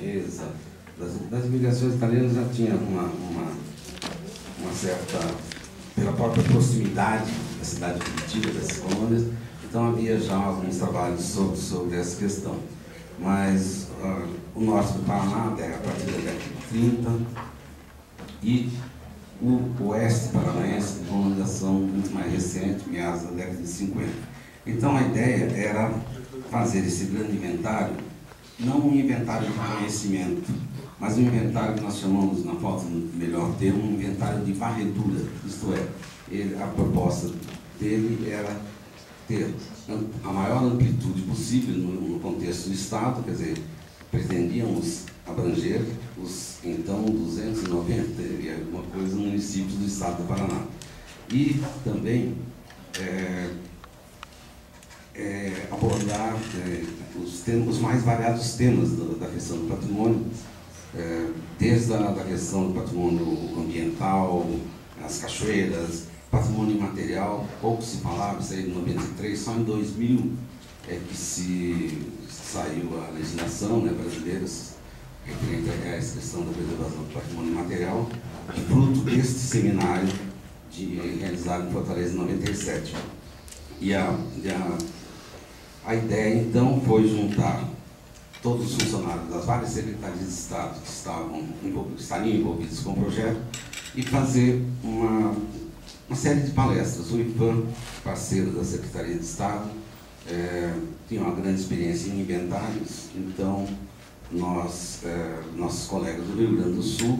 Veneza, das imigrações italianas já tinha uma certa, pela própria proximidade da cidade de Curitiba, das colônias, então havia já alguns trabalhos sobre essa questão. Mas o norte do Paraná, a partir da década de 30, e o oeste paranaense, de uma colonização muito mais recente, meados da década de 50. Então a ideia era fazer esse grande inventário, não um inventário de conhecimento, mas um inventário que nós chamamos, na falta de melhor termo, um inventário de varredura. Isto é, a proposta dele era ter a maior amplitude possível no contexto do Estado, quer dizer, pretendíamos abranger os, então, 290 e alguma coisa municípios do Estado do Paraná. E também abordar os mais variados temas da questão do patrimônio, desde a questão do patrimônio ambiental, as cachoeiras, patrimônio imaterial. Pouco se falava, isso aí em 93, só em 2000 é que se saiu a legislação, né, brasileira referente a essa questão da preservação do patrimônio imaterial, fruto deste seminário realizado em Fortaleza em 97. E a ideia, então, foi juntar todos os funcionários das várias secretarias de Estado que estariam envolvidos com o projeto e fazer uma série de palestras. O IPAM, parceiro da Secretaria de Estado, tinha uma grande experiência em inventários, então nossos colegas do Rio Grande do Sul,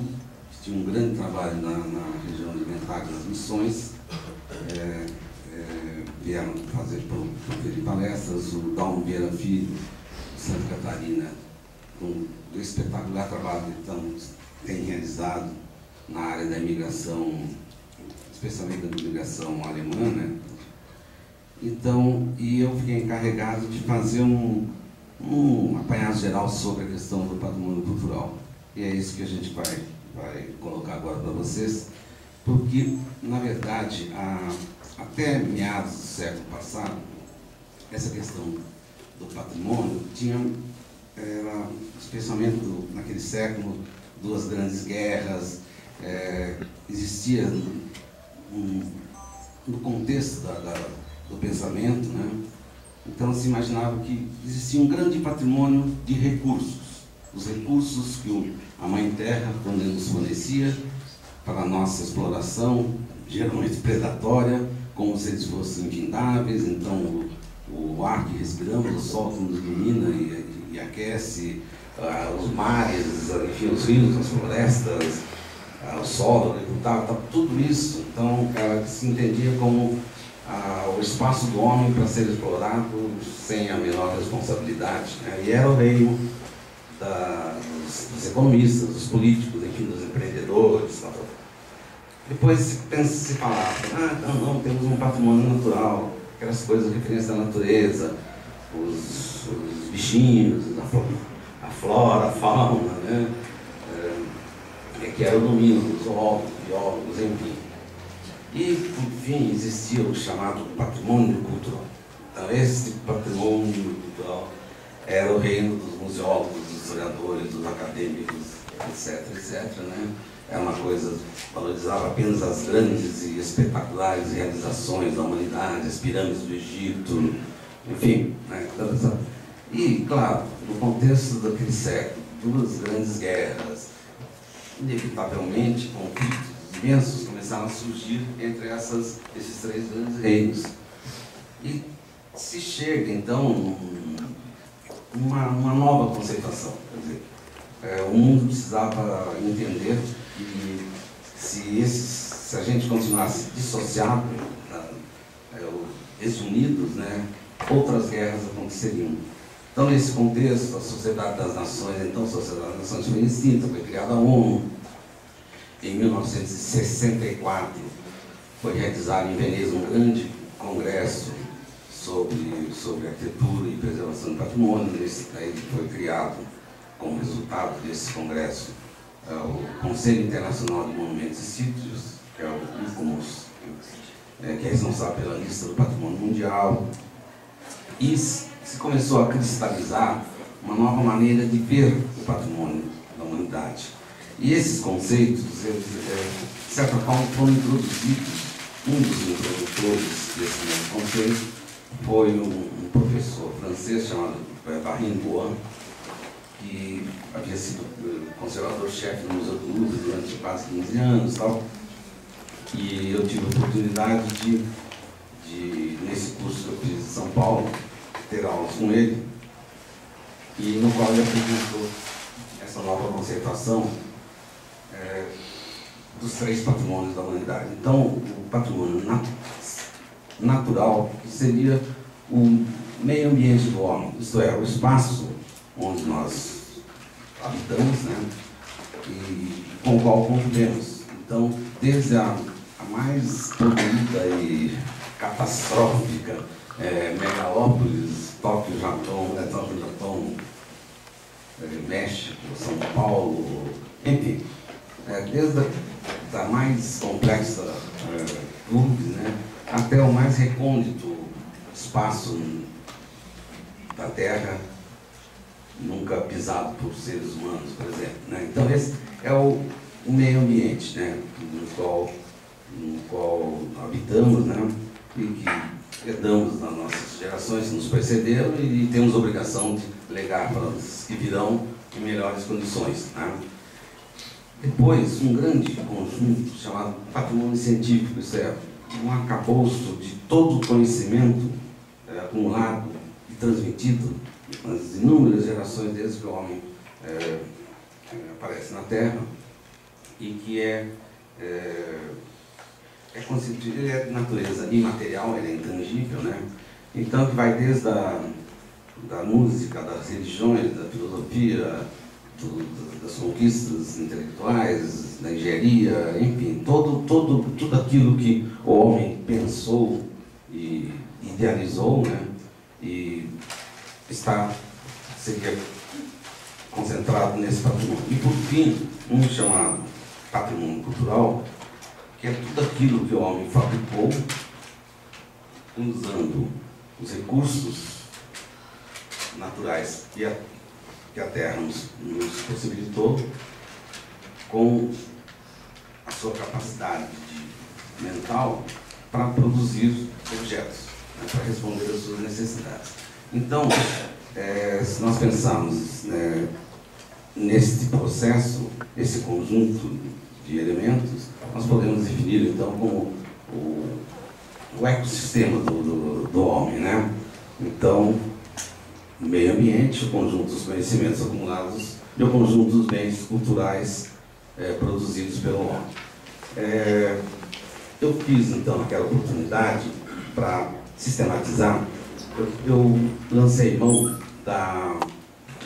que tinham um grande trabalho na região de inventários das Missões, vieram proferir palestras. O Dalmo Vieira Filho, de Santa Catarina, um espetacular trabalho que tem realizado na área da imigração, especialmente da imigração alemã, né? Então, e eu fiquei encarregado de fazer um apanhado geral sobre a questão do patrimônio cultural. E é isso que a gente vai colocar agora para vocês, porque, na verdade, até meados do século passado, essa questão do patrimônio era, especialmente naquele século, duas grandes guerras, existia no contexto do pensamento, né? Então se imaginava que existia um grande patrimônio de recursos, os recursos que a Mãe Terra nos fornecia para a nossa exploração, geralmente predatória, como se eles fossem infindáveis. Então o ar que respiramos, o sol que nos ilumina e aquece, os mares, enfim, os rios, as florestas, o solo agricultável, tudo isso, então, se entendia como o espaço do homem para ser explorado sem a menor responsabilidade, né? E era o reino dos economistas, dos políticos, enfim, dos empreendedores. Depois se falava, não, temos um patrimônio natural, aquelas coisas referentes à natureza, os bichinhos, a flora, a fauna, né? Que era o domínio dos zoólogos, biólogos, enfim. E, por fim, existia o chamado patrimônio cultural. Então, esse patrimônio cultural era o reino dos museólogos, dos historiadores, dos acadêmicos, etc., né? Era uma coisa, valorizava apenas as grandes e espetaculares realizações da humanidade, as pirâmides do Egito, enfim, né? E, claro, no contexto daquele século, duas grandes guerras, inevitavelmente, conflitos imensos começaram a surgir entre esses três grandes reinos. E se chega, então, uma nova conceituação. Quer dizer, o mundo precisava entender que se a gente continuasse dissociado, desunidos, né, outras guerras aconteceriam. Então, nesse contexto, a Sociedade das Nações, então a Sociedade das Nações foi extinta, foi criada a ONU. Em 1964, foi realizado em Veneza um grande congresso sobre arquitetura e preservação do patrimônio. Daí foi criado, como resultado desse congresso, o Conselho Internacional de Monumentos e Sítios, que é o ICOMOS, que é responsável pela lista do patrimônio mundial. E se começou a cristalizar uma nova maneira de ver o patrimônio, humanidade. E esses conceitos, eles, de certa forma, foram introduzidos. Um dos introdutores desse novo conceito foi um professor francês chamado Barrin Boin, que havia sido conservador-chefe no Museu do Louvre durante quase 15 anos e tal. E eu tive a oportunidade de, nesse curso que eu fiz em São Paulo, ter aulas com ele, e no qual ele apresentou essa nova conceituação dos 3 patrimônios da humanidade. Então, o patrimônio natural seria o meio ambiente do homem, isto é, o espaço onde nós habitamos, né, e com o qual convivemos. Então, desde a mais poluída e catastrófica megalópolis, Tóquio, Japão, México, São Paulo, enfim, desde a mais complexa urbe, né, até o mais recôndito espaço da Terra, nunca pisado por seres humanos, por exemplo, né? Então esse é o meio ambiente, né, no qual habitamos, né, e que herdamos das nossas gerações que nos precederam e temos a obrigação de legar para os que virão em melhores condições, né? Depois, um grande conjunto chamado patrimônio científico, isso é, um arcabouço de todo o conhecimento acumulado e transmitido nas inúmeras gerações desde que o homem aparece na Terra, e que constituído, ele é de natureza imaterial, ele é intangível, né? Então, que vai desde da música, das religiões, da filosofia, das conquistas intelectuais, da engenharia, enfim, tudo aquilo que o homem pensou e idealizou, né? E seria concentrado nesse patrimônio. E, por fim, um chamado patrimônio cultural, que é tudo aquilo que o homem fabricou usando os recursos naturais que a Terra nos possibilitou, com a sua capacidade mental para produzir objetos, né, para responder às suas necessidades. Então, se nós pensarmos nesse processo, esse conjunto de elementos, nós podemos definir então como o ecossistema do homem, né? Então, o meio ambiente, o conjunto dos conhecimentos acumulados e o conjunto dos bens culturais produzidos pelo homem. Eu fiz então aquela oportunidade para sistematizar. Eu lancei mão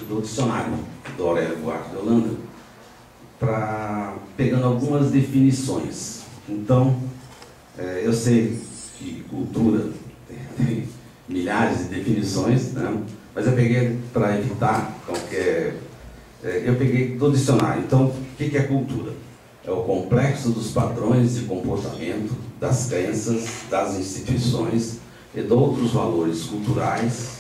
do dicionário do Aurélio Buarque de Holanda, pegando algumas definições. Então, eu sei que cultura tem milhares de definições, né? Mas eu peguei, para evitar qualquer... eu peguei do dicionário. Então, o que é cultura? É o complexo dos padrões de comportamento, das crenças, das instituições e de outros valores culturais,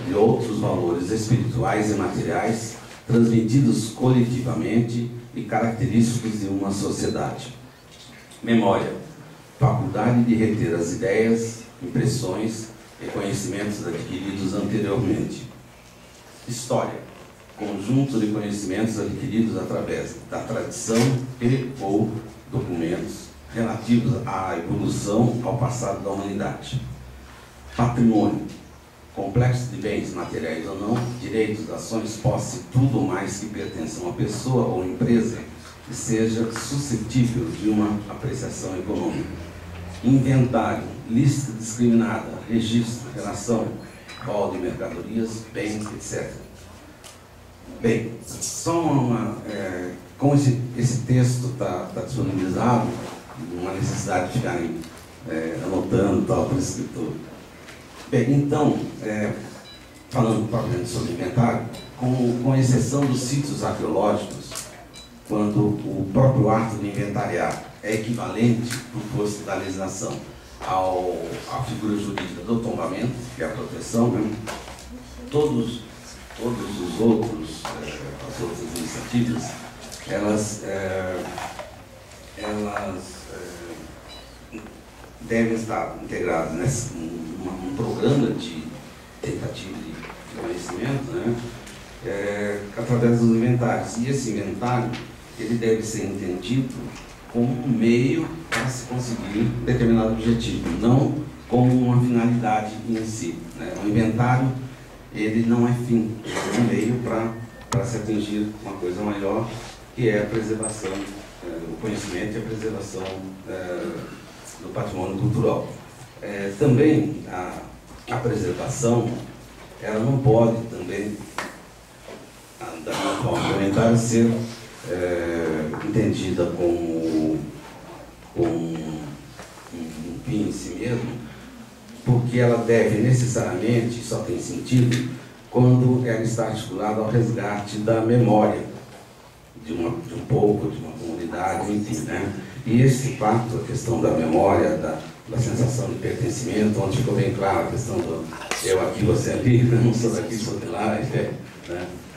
de outros valores espirituais e materiais transmitidos coletivamente e característicos de uma sociedade. Memória, faculdade de reter as ideias, impressões e conhecimentos adquiridos anteriormente. História, conjunto de conhecimentos adquiridos através da tradição e ou documentos relativos à evolução ao passado da humanidade. Patrimônio, complexo de bens materiais ou não, direitos, ações, posse, tudo mais que pertence a uma pessoa ou empresa que seja suscetível de uma apreciação econômica. Inventário, lista discriminada, registro, relação, rol de mercadorias, bens, etc. Bem, só como esse texto está disponibilizado, uma necessidade de ficarem anotando tal para o escritor. Bem, então, falando propriamente sobre inventário, com exceção dos sítios arqueológicos, quando o próprio ato de inventariar é equivalente, por força da legislação, à figura jurídica do tombamento, que é a proteção, né? Todos os outros, as outras antigas, elas devem estar integradas num programa de tentativa de conhecimento, né? Através dos inventários. E esse inventário, ele deve ser entendido como um meio para se conseguir um determinado objetivo, não como uma finalidade em si, né? O inventário, ele não é fim, ele é um meio para se atingir uma coisa maior, que é a preservação, o conhecimento e a preservação do patrimônio cultural. Também a preservação, ela não pode também, da minha forma complementar, ser entendida como um fim em si mesmo, porque ela deve necessariamente, só tem sentido, quando ela está articulada ao resgate da memória de um povo, de uma comunidade, enfim, né? E esse fato, a questão da memória, da sensação de pertencimento, onde ficou bem claro a questão do eu aqui, você ali, não sou daqui, sou de lá, né?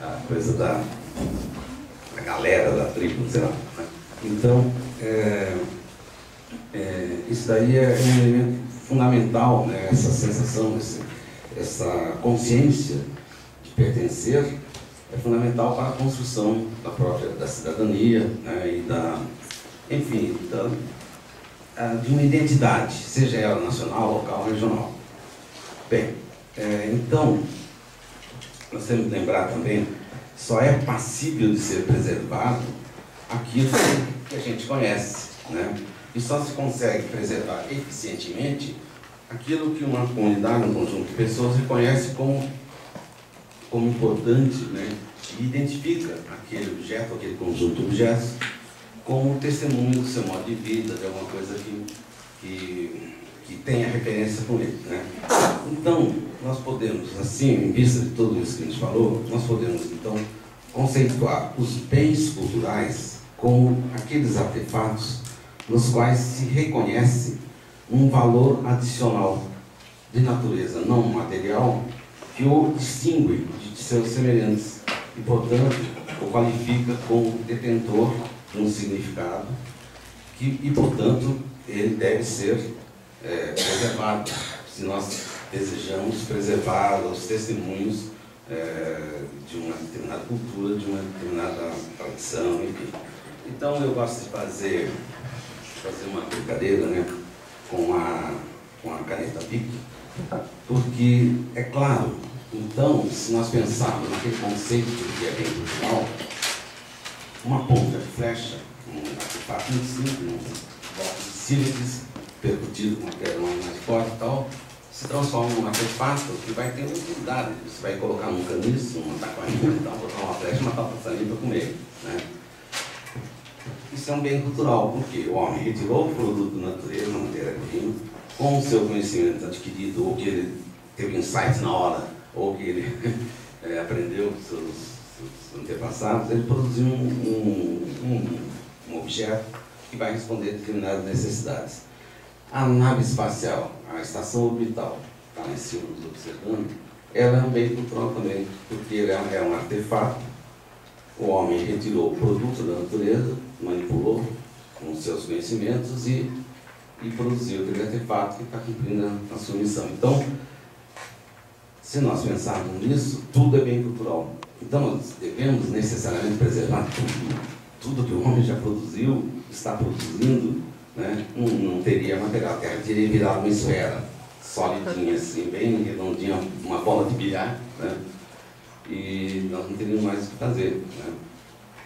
A coisa da galera, da tribo, sei lá, né? Então, isso daí é um elemento fundamental, né? Essa sensação, essa consciência de pertencer é fundamental para a construção da cidadania, né? Enfim, de uma identidade, seja ela nacional, local, regional. Bem, então, nós temos que lembrar também, só é passível de ser preservado aquilo que a gente conhece, né? E só se consegue preservar eficientemente aquilo que uma comunidade, um conjunto de pessoas reconhece como importante, né? E identifica aquele objeto, aquele conjunto de objetos, como testemunho do seu modo de vida, de alguma coisa que tenha referência com ele, né? Então, nós podemos, assim, em vista de tudo isso que a gente falou, nós podemos, então, conceituar os bens culturais como aqueles artefatos nos quais se reconhece um valor adicional de natureza não material que o distingue de seus semelhantes e, portanto, o qualifica como detentor de um significado e, portanto, ele deve ser preservado, se nós desejamos preservar os testemunhos de uma determinada cultura, de uma determinada tradição, enfim. Então, eu gosto de fazer uma brincadeira, né, com a caneta Bic, porque, é claro, então, se nós pensarmos naquele conceito que é bem cultural, uma ponta de flecha, um artefato muito simples, um bloco de sílice, percutido com uma pedra mais forte e tal, se transforma num artefato que vai ter uma utilidade. Você vai colocar num caniço, numa taquarinha, então, botar uma flecha e matar o passarinho para comer, né? Isso é um bem cultural, porque o homem retirou o produto da natureza, na matéria prima, com o seu conhecimento adquirido, ou que ele teve insight na hora, ou que ele aprendeu dos seus antepassados, ele produziu um objeto que vai responder a determinadas necessidades. A nave espacial, a estação orbital, está lá em cima nos observando, ela é um bem cultural também, porque ela é um artefato. O homem retirou o produto da natureza, manipulou com os seus conhecimentos e produziu aquele artefato que está cumprindo a sua missão. Então, se nós pensarmos nisso, tudo é bem cultural. Então, nós devemos necessariamente preservar tudo que o homem já produziu, está produzindo, né? Não teria material, a Terra teria virado uma esfera solidinha, assim, bem redondinha, uma bola de bilhar, né? E nós não teríamos mais o que fazer, né?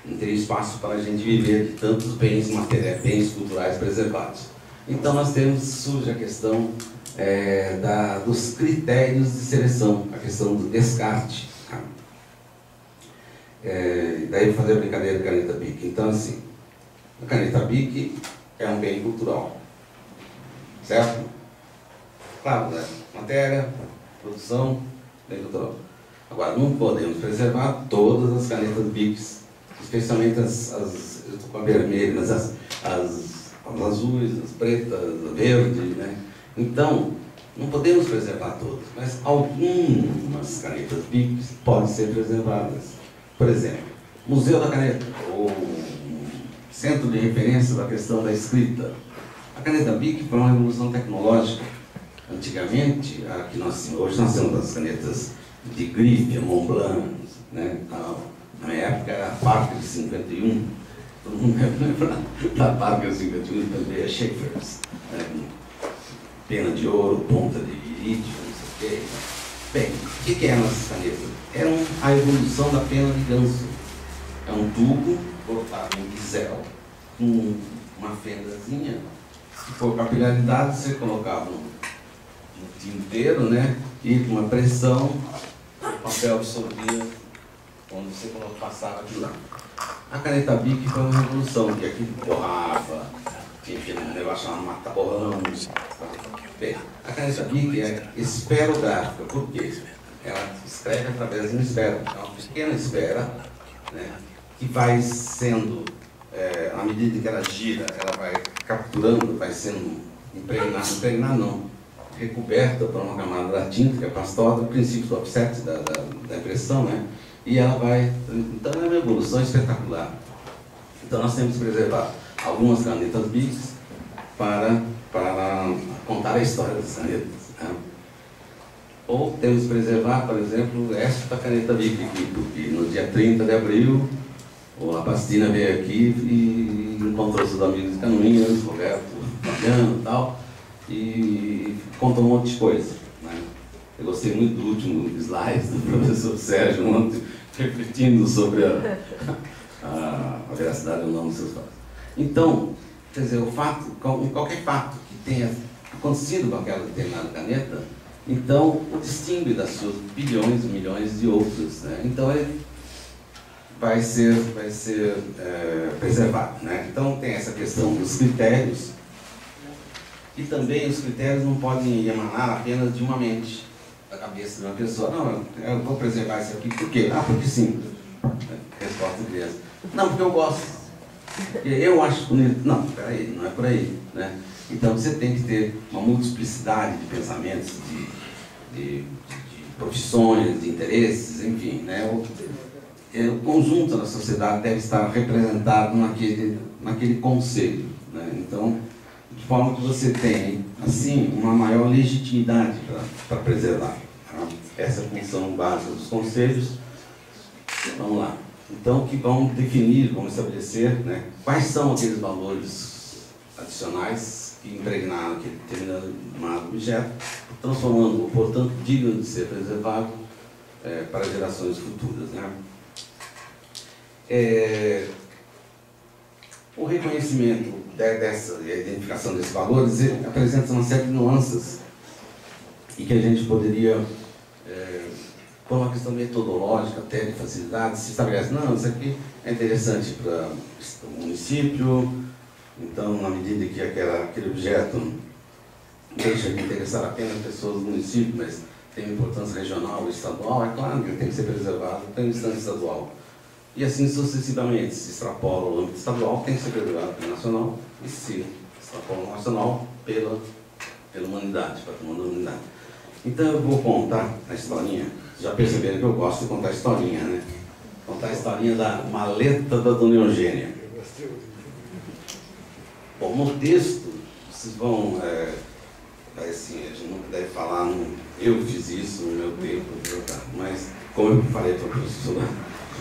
Não teria espaço para a gente viver de tantos bens materiais, bens culturais preservados. Então nós surge a questão dos critérios de seleção, a questão do descarte. Daí eu vou fazer a brincadeira da caneta Bic. Então, assim, a caneta Bic é um bem cultural, certo? Claro, né? Matéria, produção, bem cultural. Agora, não podemos preservar todas as canetas Bics, especialmente eu estou com a vermelha, mas as azuis, as pretas, a verde, né? Então, não podemos preservar todas, mas algumas canetas Bics podem ser preservadas. Por exemplo, Museu da Caneta, ou centro de referência da questão da escrita. A caneta Bic foi uma revolução tecnológica. Antigamente, hoje nós temos as canetas de grife, a Montblanc, né, tal. Na minha época era a Parker 51, todo mundo deve lembrar da Parker 51, também a Schaeffers, né, pena de ouro, ponta de irídio, não sei o quê. Bem, o que eram essas canetas? Eram a evolução da pena de ganso. É um tubo cortado em bisel, com uma fendazinha, e por capilaridade você colocava no tinteiro, né, e com uma pressão, o papel absorvia quando você passava aquilo lá. A caneta Bic foi uma revolução, que aqui borrava, tinha um negócio chamado mata-borrão. Bem, a caneta Bic é esferográfica, por quê? Ela escreve através de uma esfera, é uma pequena esfera, né, que vai sendo, à medida que ela gira, ela vai capturando, vai sendo impregnada não, recoberta por uma camada da tinta, que é pastosa, o princípio do offset, da impressão, né? E ela vai... Então é uma evolução espetacular. Então nós temos que preservar algumas canetas Bics para contar a história das canetas, né? Ou temos que preservar, por exemplo, esta caneta Bic aqui, porque no dia 30 de abril, o Labastina veio aqui e encontrou seus amigos de Canoinhas, Roberto, Fabiano e tal, e contou um monte de coisa, né? Eu gostei muito do último slide do professor Sérgio ontem, refletindo sobre a veracidade ou não dos seus fatos. Então, quer dizer, o fato, qualquer fato que tenha acontecido com aquela determinada caneta, então o distingue das suas bilhões e milhões de outros, né? Então ele vai ser preservado, né? Então tem essa questão dos critérios, e também os critérios não podem emanar apenas de uma mente, da cabeça de uma pessoa. Não, eu vou preservar isso aqui, por quê? Ah, porque sim. Resposta de criança. Não, porque eu gosto. Eu acho bonito. Não, peraí, não é por aí, né? Então você tem que ter uma multiplicidade de pensamentos, de profissões, de interesses, enfim, né? O conjunto da sociedade deve estar representado naquele conselho, né? Então, de forma que você tem, assim, uma maior legitimidade para preservar, tá? Essa é a função básica dos conselhos. Vamos lá. Então, que vão definir, vão estabelecer, né, quais são aqueles valores adicionais que impregnaram aquele determinado objeto, transformando-o, portanto, digno de ser preservado para gerações futuras, né? O reconhecimento dessa identificação desses valores apresenta uma série de nuances e que a gente poderia, por uma questão metodológica, até de facilidade, se estabelece, não, isso aqui é interessante para o município, então, na medida que aquele objeto deixa de interessar apenas pessoas do município, mas tem importância regional ou estadual, é claro que ele tem que ser preservado pela instância estadual. E assim sucessivamente, se extrapola o âmbito estadual, tem que ser preservado pelo nacional, e se extrapola o nacional pela humanidade, patrimônio da humanidade. Então eu vou contar a historinha. Já perceberam que eu gosto de contar a historinha, né? Contar a historinha da maleta da Dona Eugênia. Bom, no texto, vocês vão... assim, a gente nunca deve falar, eu fiz isso no meu tempo, mas como eu falei para a professora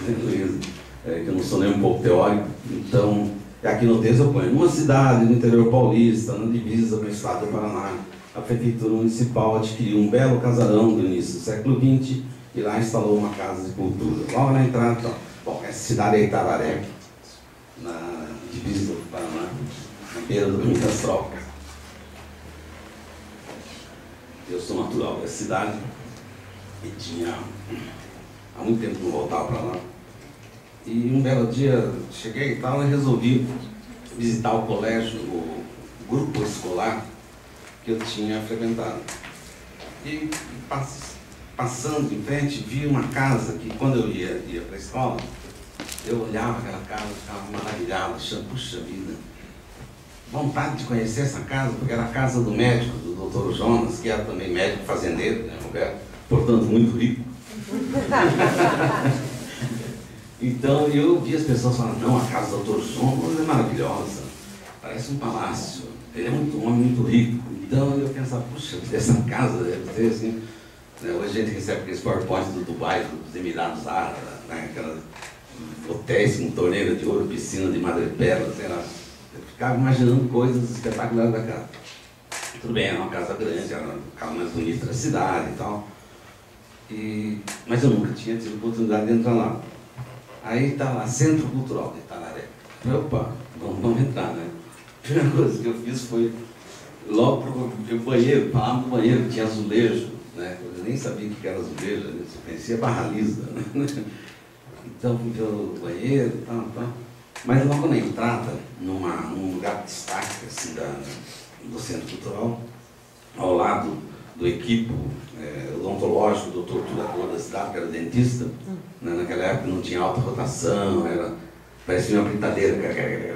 Luísa, que eu não sou nem um pouco teórico, então, aqui no texto eu ponho, numa cidade do interior paulista, na divisa com o estado do Paraná, a prefeitura municipal adquiriu um belo casarão do início do século XX e lá instalou uma casa de cultura. Logo na entrada, então, bom, essa cidade é Itavaré, na divisa do Paraná, na beira do Rio das Trocas. Eu sou natural dessa cidade e tinha há muito tempo que não voltava para lá. E um belo dia cheguei e tal, e resolvi visitar o colégio, o grupo escolar que eu tinha frequentado. E passando em frente, vi uma casa que quando eu ia para a escola, eu olhava aquela casa, ficava maravilhado, achando, puxa vida, vontade de conhecer essa casa, porque era a casa do médico, do Dr. Jonas, que era também médico fazendeiro, né, Roberto, portanto muito rico. Então eu vi as pessoas falando, não, a casa do Dr. João é maravilhosa, parece um palácio, ele é um homem muito rico. Então eu pensava, puxa, essa casa deve ter assim, né? Hoje a gente recebe aqueles PowerPoints do Dubai, dos Emirados Árabes, né? Aquelas hotéis com torneira de ouro, piscina de madrepérola, sei lá. Eu ficava imaginando coisas espetaculares da casa. Tudo bem, era uma casa grande, era a casa mais bonita da cidade e tal. Mas eu nunca tinha tido oportunidade de entrar lá. Aí está lá, Centro Cultural de Itararé. Opa, vamos entrar, né? A primeira coisa que eu fiz foi, logo para o banheiro, falava do banheiro que tinha azulejo, né? Eu nem sabia o que era azulejo, eu conhecia barra lisa, né? Então fui pelo banheiro, tal. Mas logo na entrada, num lugar de destaque assim, do Centro Cultural, ao lado do equipo odontológico do torturador da cidade, que era dentista, né? Naquela época não tinha alta rotação, parecia uma brincadeira.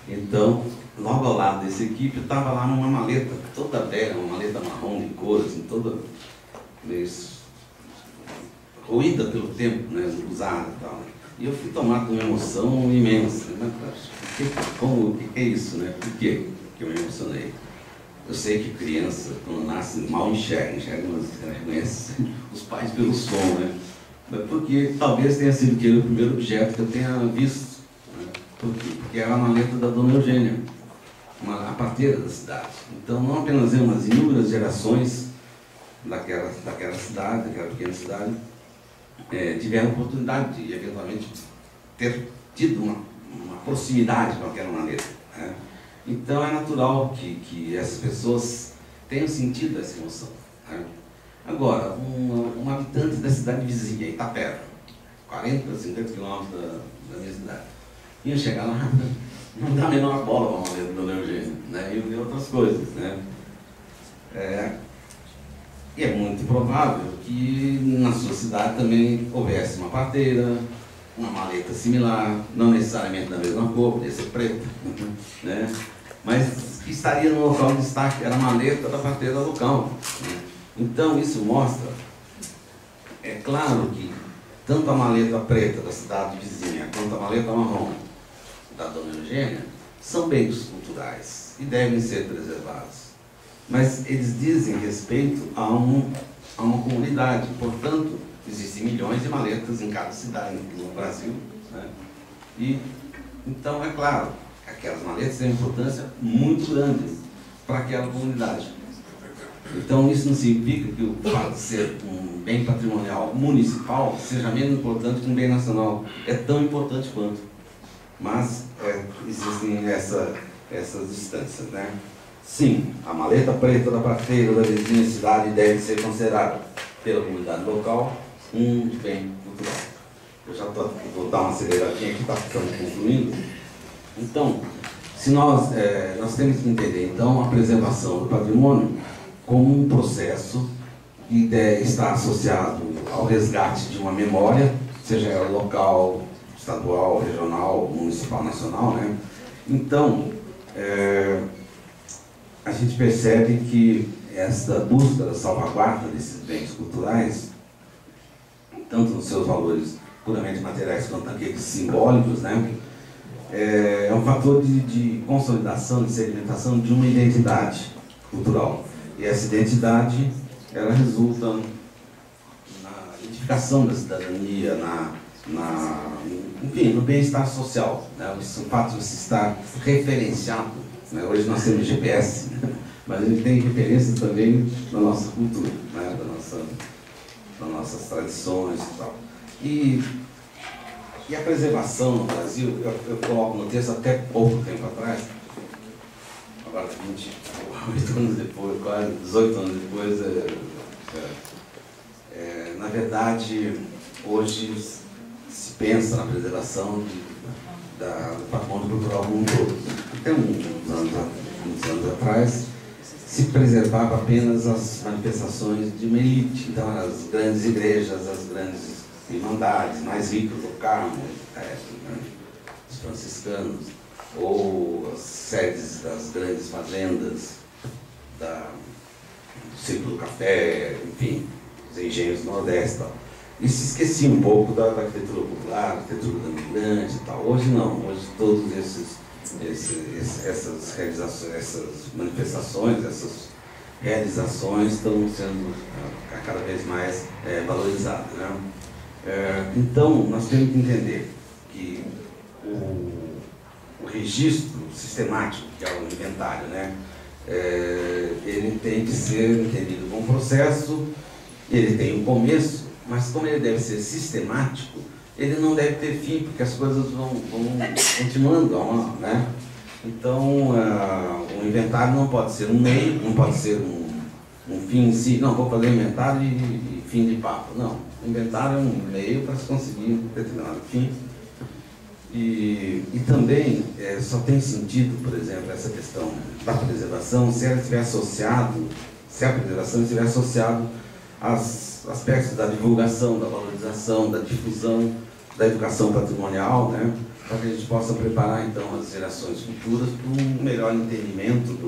Então, logo ao lado dessa equipe, estava lá numa maleta toda velha, uma maleta marrom de couro, assim, toda meio ruída pelo tempo, né, usada e tal. E eu fui tomado de uma emoção imensa. Mas, o que é isso, né? Por que eu me emocionei? Eu sei que criança, quando nasce, mal enxerga, mas reconhece os pais pelo som, né? Mas porque talvez tenha sido aquele o primeiro objeto que eu tenha visto. Né? Por quê? Porque era a maleta da Dona Eugênia, a parteira da cidade. Então, não apenas eu, mas inúmeras gerações daquela cidade, daquela pequena cidade, tiveram a oportunidade de, eventualmente, ter tido uma proximidade com aquela maleta. Né? Então é natural que essas pessoas tenham sentido essa emoção. Né? Agora, um habitante da cidade vizinha, Itapera, 40, 50 quilômetros da minha cidade, ia chegar lá, não dá a menor bola para a maleta da Dona Eugênia, né? E ver outras coisas. Né? E é muito provável que na sua cidade também houvesse uma parteira, uma maleta similar, não necessariamente da mesma cor, podia ser preta, né? Mas que estaria no local de destaque, era a maleta da parteira local. Né? Então isso mostra, é claro que tanto a maleta preta da cidade vizinha, quanto a maleta marrom da Dona Eugênia, são bens culturais e devem ser preservados. Mas eles dizem respeito a uma comunidade, portanto, existem milhões de maletas em cada cidade no Brasil. Né? E, então, é claro, aquelas maletas têm importância muito grande para aquela comunidade. Então, isso não significa que o fato de ser um bem patrimonial municipal seja menos importante que um bem nacional. É tão importante quanto. Mas existem essas distâncias. Né? Sim, a maleta preta da parteira da vizinha cidade deve ser considerada pela comunidade local um bem cultural. Eu já vou dar uma aceleradinha aqui, está ficando concluindo. Então, se nós temos que entender então a preservação do patrimônio como um processo que está associado ao resgate de uma memória, seja ela local, estadual, regional, municipal, nacional, né? Então, a gente percebe que esta busca da salvaguarda desses bens culturais, tanto nos seus valores puramente materiais quanto naqueles simbólicos, né, é um fator de consolidação, de sedimentação de uma identidade cultural. E essa identidade, ela resulta na identificação da cidadania, enfim, no bem-estar social. Né? O fato de se estar referenciado. Né? Hoje nós temos GPS, mas a gente tem referências também na nossa cultura, né? das nossas tradições e tal. E a preservação no Brasil, eu coloco no texto até pouco tempo atrás, agora 28 anos depois, quase 18 anos depois, na verdade, hoje se pensa na preservação do patrimônio cultural como um todo. Até uns anos atrás, se preservava apenas as manifestações de uma elite, então as grandes igrejas, as grandes irmandades mais ricas do Carmo, né, os franciscanos, ou as sedes das grandes fazendas, do Círculo do Café, enfim, os engenhos do Nordeste e tal. E se esquecia um pouco da arquitetura popular, arquitetura da migrante e tal. Hoje não, hoje todas essas realizações, essas manifestações, essas realizações estão sendo cada vez mais valorizadas, né? Então, nós temos que entender que o registro sistemático, que é o inventário, né? Ele tem que ser entendido como processo, ele tem um começo, mas como ele deve ser sistemático, ele não deve ter fim, porque as coisas vão continuando, né? Então, o inventário não pode ser um meio, não pode ser um fim em si. Não, vou fazer inventário e fim de papo. Não, o inventário é um meio para se conseguir um determinado fim. E também só tem sentido, por exemplo, essa questão da preservação se ela estiver associado, se a preservação estiver associado aos aspectos da divulgação, da valorização, da difusão, da educação patrimonial, né? Para que a gente possa preparar então as gerações futuras para um melhor entendimento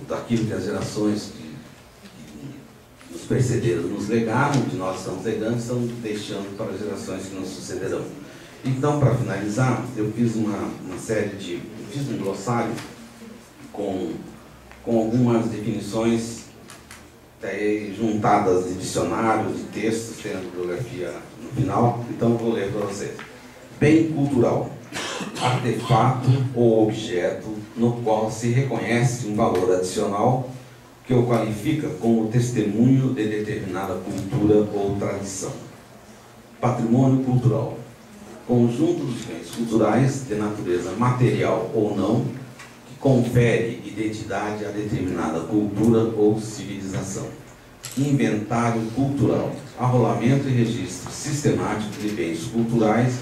daquilo que as gerações que nos precederam nos legaram, que nós estamos legando, estamos deixando para as gerações que nos sucederão. Então, para finalizar, eu fiz fiz um glossário com algumas definições juntadas de dicionários, de textos, tendo bibliografia no final. Então, eu vou ler para vocês. Bem cultural, artefato ou objeto no qual se reconhece um valor adicional que o qualifica como testemunho de determinada cultura ou tradição. Patrimônio cultural, conjunto dos bens culturais de natureza material ou não, que confere identidade a determinada cultura ou civilização. Inventário cultural, arrolamento e registro sistemático de bens culturais,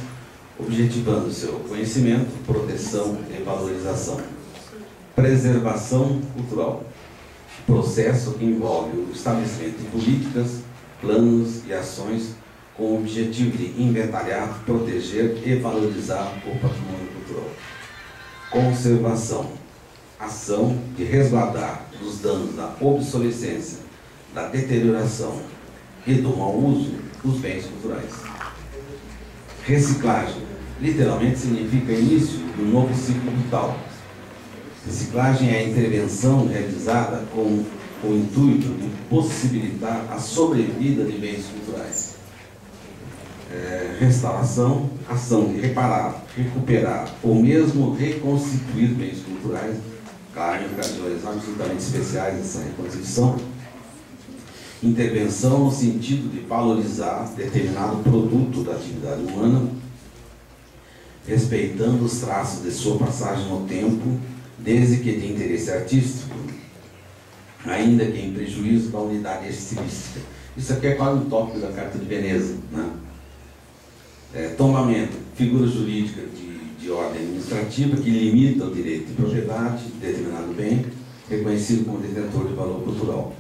objetivando seu conhecimento, proteção e valorização. Preservação cultural, processo que envolve o estabelecimento de políticas, planos e ações com o objetivo de inventariar, proteger e valorizar o patrimônio cultural. Conservação, ação de resguardar dos danos da obsolescência, da deterioração e do mau uso dos bens culturais. Reciclagem, literalmente significa início de um novo ciclo vital. Reciclagem é a intervenção realizada com o intuito de possibilitar a sobrevida de bens culturais. Restauração, ação de reparar, recuperar ou mesmo reconstituir bens culturais, claro, em ocasiões absolutamente especiais essa reconstituição. Intervenção no sentido de valorizar determinado produto da atividade humana, respeitando os traços de sua passagem no tempo, desde que de interesse artístico, ainda que em prejuízo da unidade estilística. Isso aqui é quase um tópico da Carta de Veneza, né? Tombamento, figura jurídica de ordem administrativa que limita o direito de propriedade de determinado bem, reconhecido como detentor de valor cultural.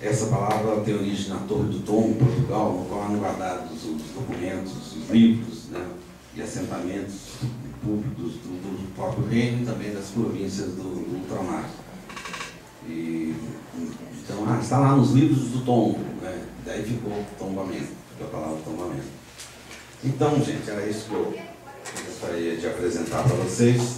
Essa palavra tem origem na Torre do Tombo, Portugal, no qual eram guardados os documentos, os livros, né, e assentamentos públicos do próprio reino e também das províncias do ultramar. Então, está lá nos livros do tombo, né? Daí ficou tombamento, ficou a palavra tombamento. Então, gente, era isso que eu gostaria de apresentar para vocês.